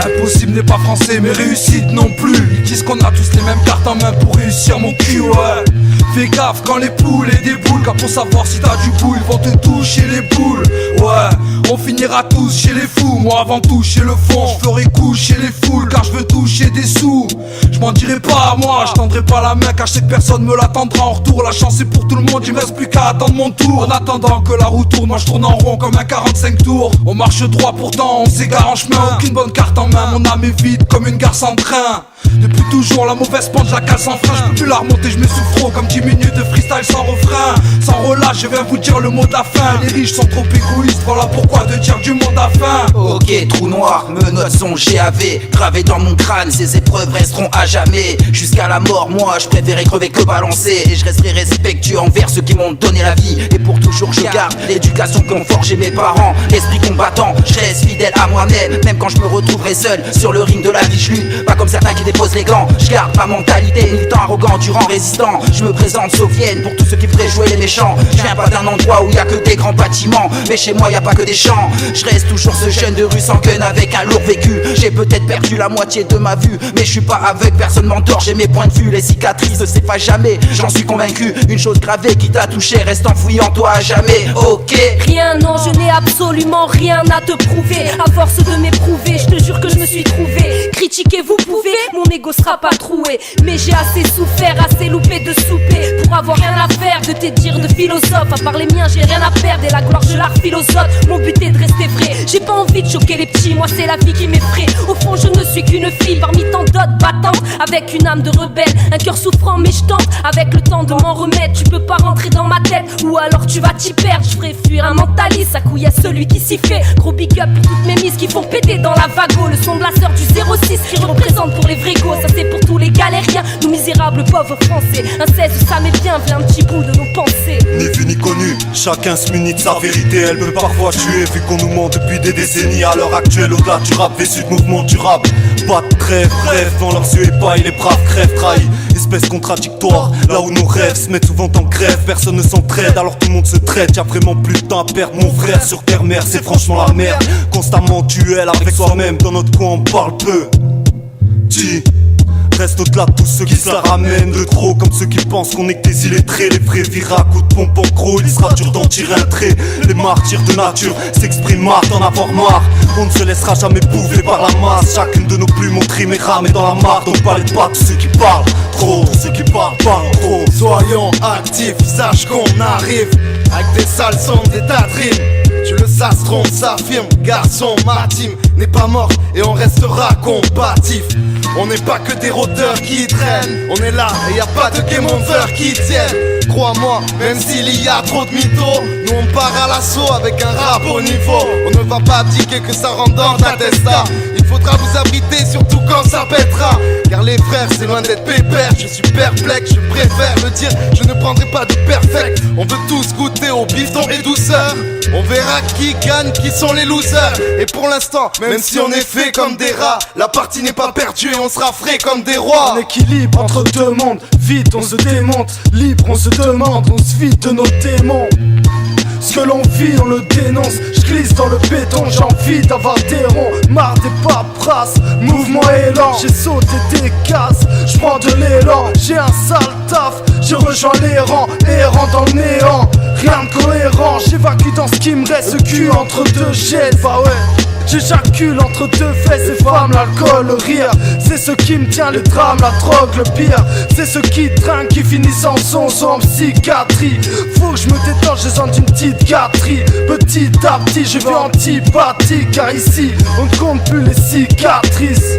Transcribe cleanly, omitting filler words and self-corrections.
Impossible n'est pas français mais réussite non plus. Ils disent qu'on a tous les mêmes cartes en main pour réussir mon cul, ouais. Fais gaffe quand les poules et des boules, car pour savoir si t'as du goût ils vont te toucher les boules. Ouais, on finira tous chez les fous. Moi avant tout chez le fond, je ferai coucher les foules, car je veux toucher des sous. Je m'en dirai pas à moi, je tendrai pas la main, car je sais que personne me l'attendra en retour. La chance est pour tout le monde, il me reste plus qu'à attendre mon tour. En attendant que la roue tourne, moi je tourne en rond comme un 45 tours. On marche droit pourtant, on s'égare en chemin, aucune bonne carte en main. Mon âme est vide comme une gare sans train. Depuis toujours la mauvaise pente, je la cale sans frein. Je peux plus la remonter, je m'essouffre comme 10 minutes de freestyle sans refrain. Sans relâche, je viens vous dire le mot de la fin. Les riches sont trop égoïstes, voilà pourquoi de dire du monde à fin. Ok, trou noir, menottes sont GAV. Gravé dans mon crâne, ces épreuves resteront à jamais. Jusqu'à la mort, moi je préférais crever que balancer. Et je resterai respectueux envers ceux qui m'ont donné la vie. Et pour toujours je garde l'éducation qu'ont forgé mes parents. L'esprit combattant, je reste fidèle à moi-même. Même quand je me retrouverai seul sur le ring de la vie, je lutte pas comme certains qui déposent les gants. Je garde ma mentalité, militant, arrogant, durant résistant. Je me présente Sofiane pour tous ceux qui feraient jouer les méchants. Je viens pas d'un endroit où y a que des grands bâtiments, mais chez moi y a pas que des champs. Je reste toujours ce jeune de rue sans gun avec un lourd vécu. J'ai peut-être perdu la moitié de ma vue, mais je suis pas aveugle, personne m'endort. J'ai mes points de vue, les cicatrices ne s'effacent jamais. J'en suis convaincu, une chose gravée qui t'a touché reste enfouie en toi à jamais. Ok. Rien, non, je n'ai absolument rien à te prouver. À force de m'éprouver, je te jure que je me suis trouvé. Critiquer vous pouvez, mon ego sera pas troué. Mais j'ai assez souffert, assez loupé de souper pour avoir rien à faire de tes dires de philosophe. À part les miens, j'ai rien à perdre et la gloire de l'art philosophe. Mon but est de rester vrai, j'ai pas envie de choquer les petits. Moi c'est la vie qui m'effraie. Au fond je ne suis qu'une fille parmi tant d'autres battantes, avec une âme de rebelle, un cœur souffrant mais je tente. Avec le temps de m'en remettre, tu peux pas rentrer dans ma tête, ou alors tu vas t'y perdre. Je ferai fuir un mentaliste, à couille à celui qui s'y fait. Gros big up pour toutes mes mises qui font péter dans la vago. Le son de la sœur du 06 qui représente pour les vrais gos. Ça c'est pour tous les galériens, nous misérables pauvres français. Un 16 ça m'est bien, fait un petit bout de nos pensées. Ni vu ni connu, chacun se munit de sa vérité. Elle peut parfois tuer vu qu'on nous ment depuis des décennies. À l'heure actuelle, au-delà du rap, vêtu de mouvement durable. Pas de trêve, bref, dans leurs yeux épailles, les braves crèvent, trahis. Espèce contradictoire, là où nos rêves se mettent souvent en grève. Personne ne s'entraide alors tout le monde se traite. Y'a vraiment plus de temps à perdre, mon frère. Sur terre mère, c'est franchement la merde. Constamment duel avec soi-même, dans notre coin on parle peu. Reste au-delà de tous ceux qui se la ramènent de trop, comme ceux qui pensent qu'on est que des illettrés. Les vrais virent à coups de pompe en gros, il sera dur d'en tirer un trait. Les martyrs de nature s'expriment marre d'en avoir marre. On ne se laissera jamais bouffer par la masse. Chacune de nos plumes ont trimé ramé dans la mare. Donc parlez pas de ceux qui parlent trop, ceux qui parlent trop. Soyons actifs, sache qu'on arrive avec des sales sons, des tas de rimes. Tu le sastron s'affirme, garçon, ma team n'est pas morte et on restera combatif. On n'est pas que des rôdeurs qui traînent, on est là et y a pas de game over qui tiennent. Crois-moi, même s'il y a trop de mythos, nous on part à l'assaut avec un rap au niveau. On ne va pas abdiquer que ça rentre dans ta testa. Il faudra vous abriter surtout quand ça pètera. Car les frères c'est loin d'être pépère. Je suis perplexe, je préfère le dire. Je ne prendrai pas de perfect. On veut tous goûter au bifton et douceur. On verra qui gagne, qui sont les losers. Et pour l'instant, même si on est fait comme des rats, la partie n'est pas perdue et on sera frais comme des rois. En équilibre entre deux mondes, vite on se démonte. Libre on se demande, on se vide de nos démons. Ce que l'on vit, on le dénonce. Je glisse dans le béton, j'ai envie d'avoir des ronds. Marre des paperasses, mouvement élan. J'ai sauté des cases, je prends de l'élan. J'ai un sale taf, je rejoins les rangs. Errant dans le néant, rien de cohérent. J'évacue dans ce qui me reste, le cul entre deux jets. Bah ouais, j'éjacule entre deux fesses, ces femmes, l'alcool, le rire. C'est ce qui me tient, les drames, la drogue, le pire. C'est ceux qui trinquent, qui finissent en son en psychiatrie. Faut que je me détende, j'ai besoin d'une petite gâterie. Petit à petit, je vais antipathique, car ici, on ne compte plus les cicatrices.